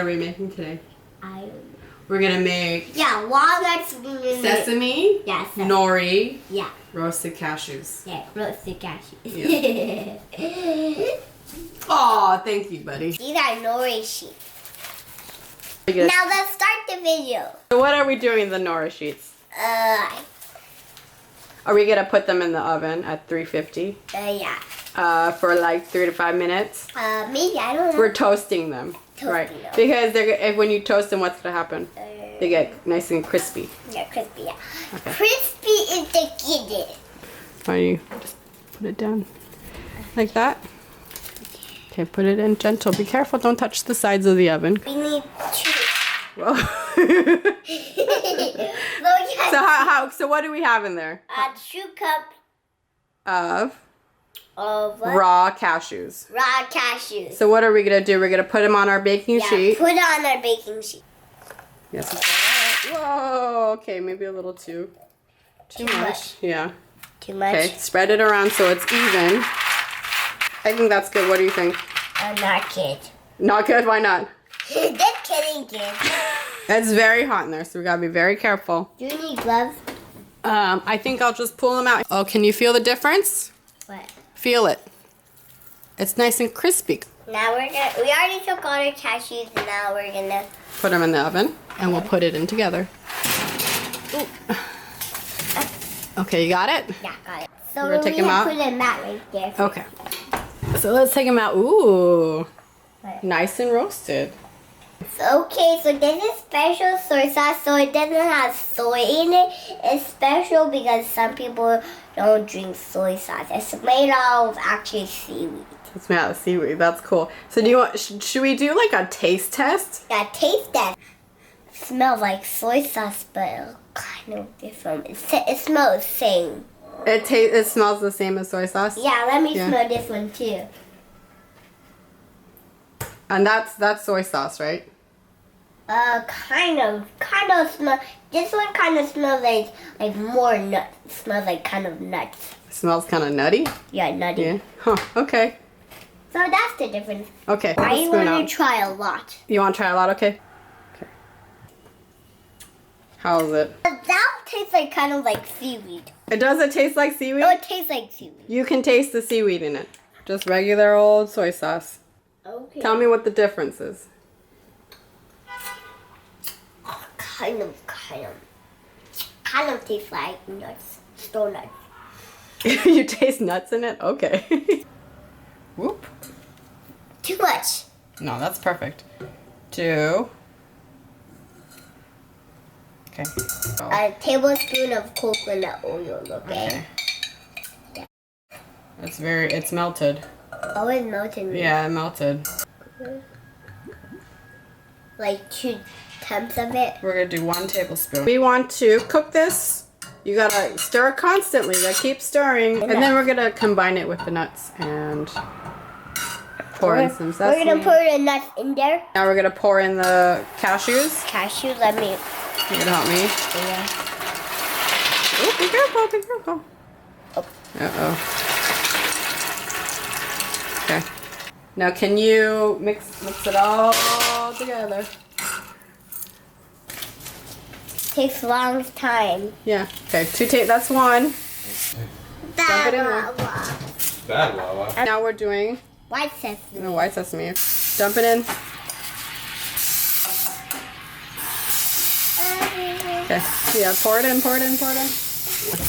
are we making today? I don't know. We're gonna make walnuts. sesame, Yeah, sesame. nori, Yeah. roasted cashews. Yeah, roasted cashews. Yeah. Aw, thank you, buddy. These are nori sheets. Now let's start the video. So what are we doing in the nori sheets? Are we gonna put them in the oven at 350? Yeah. For like 3 to 5 minutes? Maybe, I don't know. We're toasting them. Right. Because when you toast them, what's gonna happen? They get nice and crispy. Yeah, crispy, yeah. Okay. Crispy is the kid. Why don't you just put it down like that? Okay, put it in gentle. Be careful, don't touch the sides of the oven. We need 2. Whoa. So what do we have in there? 2 cups of raw cashews. Raw cashews. So what are we gonna do? We're gonna put them on our baking sheet. Put it on our baking sheet. Yes. Whoa. Okay, maybe a little too much. Yeah. Too much. Okay, spread it around so it's even. I think that's good. What do you think? Not good. Not good? Why not? Just kidding, kid. It's very hot in there, so we gotta be very careful. Do you need gloves? I think I'll just pull them out. Oh, can you feel the difference? What? Feel it. It's nice and crispy. Now we already took all the cashews, and now we're gonna put them in the oven, and we'll put it in together. Ooh. Okay, you got it? Yeah, got it. So we're gonna take them out. Put a mat right there. Okay. So let's take them out. Ooh. What? Nice and roasted. Okay, so this is special soy sauce, so it doesn't have soy in it. It's special because some people don't drink soy sauce. It's made out of actually seaweed. It's made out of seaweed. That's cool. So do you want? Should we do like a taste test? Yeah, taste that. It smells like soy sauce, but kind of different. It smells the same. It smells the same as soy sauce. Yeah, let me smell this one too. And that's soy sauce, right? Kind of smell. This one kind of smells like more nuts. It smells like kind of nuts. It smells kind of nutty. Yeah, nutty. Yeah. Huh. Okay. So that's the difference. Okay. I want to try a lot. You want to try a lot? Okay. Okay. How is it? That tastes like kind of like seaweed. Does it taste like seaweed? No, it tastes like seaweed. You can taste the seaweed in it. Just regular old soy sauce. Okay. Tell me what the difference is. Kind of tastes like nuts. Still nuts. You taste nuts in it? Okay. Whoop. Too much. No, that's perfect. 2. Okay. A tablespoon of coconut oil, okay? Yeah. It's melted. Oh, it's melted. Yeah, it melted. Like 2/10 of it. We're gonna do 1 tablespoon. We want to cook this. You gotta stir it constantly. You gotta keep stirring. And then we're gonna combine it with the nuts and pour in some sesame. We're gonna pour the nuts in there. Now we're gonna pour in the cashews. Cashews, let me. You gonna help me? Yeah. Oh, be careful, be careful. Oh. Uh-oh. Okay. Now can you mix it all together? Takes a long time. Yeah. Okay. That's 1. Dump it in there. Bad Wawa. And now we're doing White sesame. white sesame. Dump it in. Okay. Yeah. Pour it in. Pour it in. Pour it in.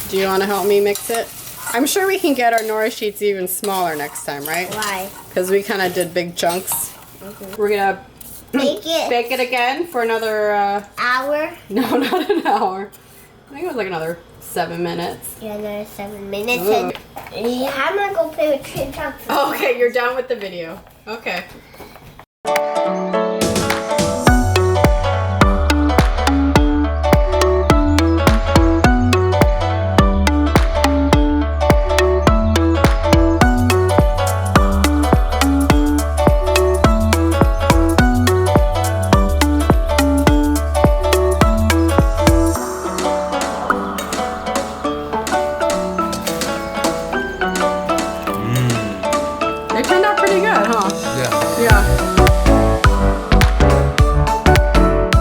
Do you want to help me mix it? I'm sure we can get our nori sheets even smaller next time, right? Why? Because we kind of did big chunks. We're gonna Bake it again for another hour. No, not an hour. I think it was like another 7 minutes. Yeah, another 7 minutes. Ooh. And I'm gonna go play with Tree Trucks. Okay, you're done with the video. Okay. They turned out pretty good, huh? Yeah. Yeah.